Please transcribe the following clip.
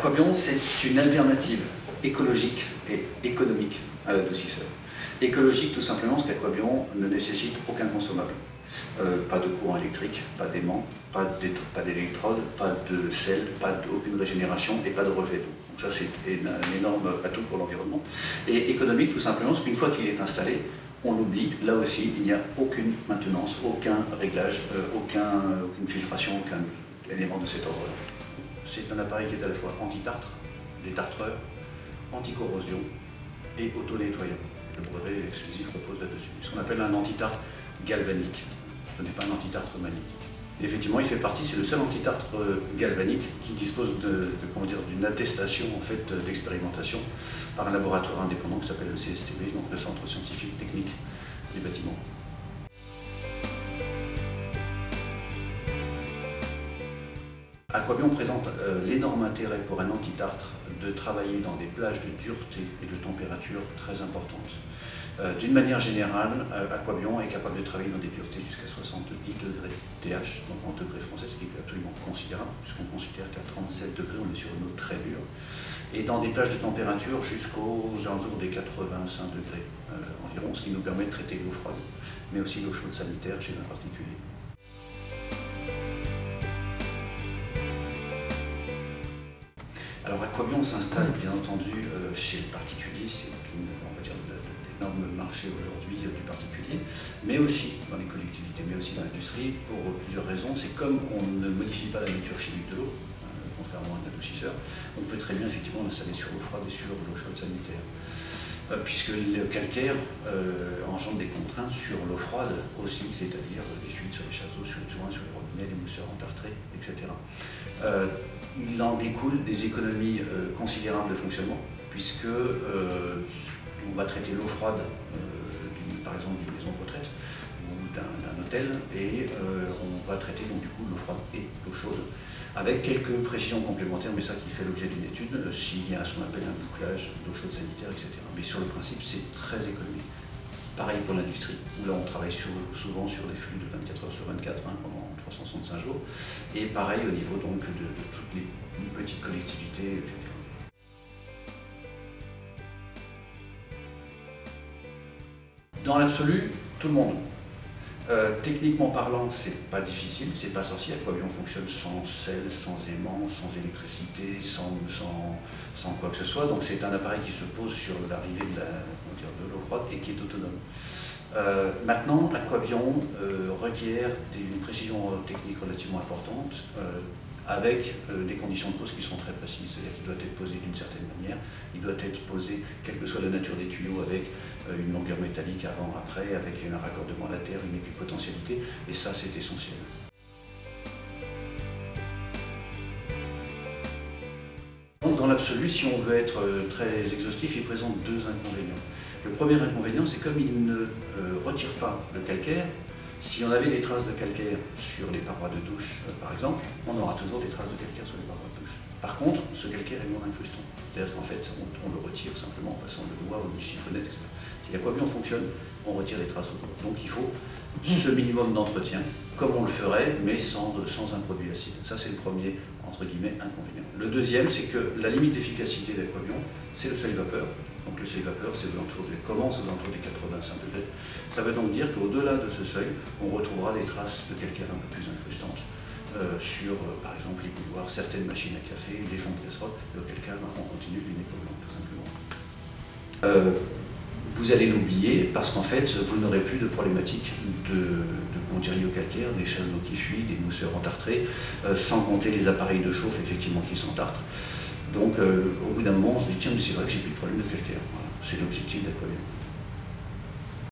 Aquabion, c'est une alternative écologique et économique à l'adoucisseur. Écologique tout simplement parce qu'Aquabion ne nécessite aucun consommable. Pas de courant électrique, pas d'aimant, pas d'électrode, pas de sel, aucune régénération et pas de rejet d'eau. Donc ça c'est un énorme atout pour l'environnement. Et économique tout simplement parce qu'une fois qu'il est installé, on l'oublie, là aussi il n'y a aucune maintenance, aucun réglage, aucune filtration, aucun élément de cet ordre-là. C'est un appareil qui est à la fois anti-tartre, détartreur, anti-corrosion et auto-nettoyant. Le brevet exclusif repose là-dessus. Ce qu'on appelle un anti-tartre galvanique. Ce n'est pas un anti-tartre magnétique. Et effectivement, il fait partie, c'est le seul anti-tartre galvanique qui dispose d'une attestation en fait, d'expérimentation par un laboratoire indépendant qui s'appelle le CSTB, donc le Centre Scientifique Technique des Bâtiments. Aquabion présente l'énorme intérêt pour un anti-tartre de travailler dans des plages de dureté et de température très importantes. D'une manière générale, Aquabion est capable de travailler dans des duretés jusqu'à 70 degrés TH, donc en degrés français, ce qui est absolument considérable, puisqu'on considère qu'à 37 degrés, on est sur une eau très dure, et dans des plages de température jusqu'aux alentours des 85 degrés environ, ce qui nous permet de traiter l'eau froide, mais aussi l'eau chaude sanitaire chez un particulier. Alors Aquabion s'installe bien entendu chez le particulier, c'est l'énorme marché aujourd'hui du particulier, mais aussi dans les collectivités, mais aussi dans l'industrie, pour plusieurs raisons. C'est comme on ne modifie pas la nature chimique de l'eau, contrairement à un adoucisseur, on peut très bien effectivement l'installer sur l'eau froide et sur l'eau chaude sanitaire. Puisque le calcaire engendre des contraintes sur l'eau froide aussi, c'est-à-dire les fuites sur les chasseaux, sur les joints, sur les robinets, les mousseurs entartrés, etc. Il en découle des économies considérables de fonctionnement, puisque on va traiter l'eau froide, par exemple d'une maison de retraite ou d'un hôtel, et on va traiter donc du coup l'eau froide et l'eau chaude, avec quelques précisions complémentaires, mais ça qui fait l'objet d'une étude, s'il y a ce qu'on appelle un bouclage d'eau chaude sanitaire, etc. Mais sur le principe, c'est très économique. Pareil pour l'industrie, où là on travaille souvent sur des flux de 24 heures sur 24, pendant 365 jours, et pareil au niveau donc de toutes les petites collectivités, etc. Dans l'absolu, tout le monde. Techniquement parlant, c'est pas difficile, c'est pas sorcier. Aquabion fonctionne sans sel, sans aimant, sans électricité, sans quoi que ce soit. Donc c'est un appareil qui se pose sur l'arrivée de l'eau froide et qui est autonome. Maintenant, Aquabion requiert une précision technique relativement importante, avec des conditions de pose qui sont très précises. C'est-à-dire qu'il doit être posé d'une certaine manière, il doit être posé, quelle que soit la nature des tuyaux, avec une longueur métallique avant, après, avec un raccordement à la terre, une équipotentialité, et ça c'est essentiel. Dans l'absolu, si on veut être très exhaustif, il présente deux inconvénients. Le premier inconvénient, c'est comme il ne retire pas le calcaire. Si on avait des traces de calcaire sur les parois de douche, par exemple, on aura toujours des traces de calcaire sur les parois de douche. Par contre, ce calcaire est non incrustant. C'est-à-dire qu'en fait, on le retire simplement en passant le doigt ou une chiffonnette, etc. Si Aquabion fonctionne, on retire les traces au doigt. Donc il faut ce minimum d'entretien, comme on le ferait, mais sans un produit acide. Ça, c'est le premier, entre guillemets, inconvénient. Le deuxième, c'est que la limite d'efficacité d'Aquabion, c'est le seuil vapeur. Donc le seuil vapeur, commence aux alentours des 85 degrés. Ça veut donc dire qu'au-delà de ce seuil, on retrouvera des traces de calcaire un peu plus incrustantes sur, par exemple, les couloirs, certaines machines à café, les fonds de casserole, et auquel cas, on continue d'une école blanche, tout simplement. Vous allez l'oublier parce qu'en fait, vous n'aurez plus de problématique liées au calcaire, des chasses d'eau qui fuient, des mousseurs entartrés, sans compter les appareils de chauffe, effectivement, qui s'entartrent. Donc, au bout d'un moment, on se dit, tiens, mais c'est vrai que j'ai plus de problème de calcaire. Voilà. C'est l'objectif d'Aquabion.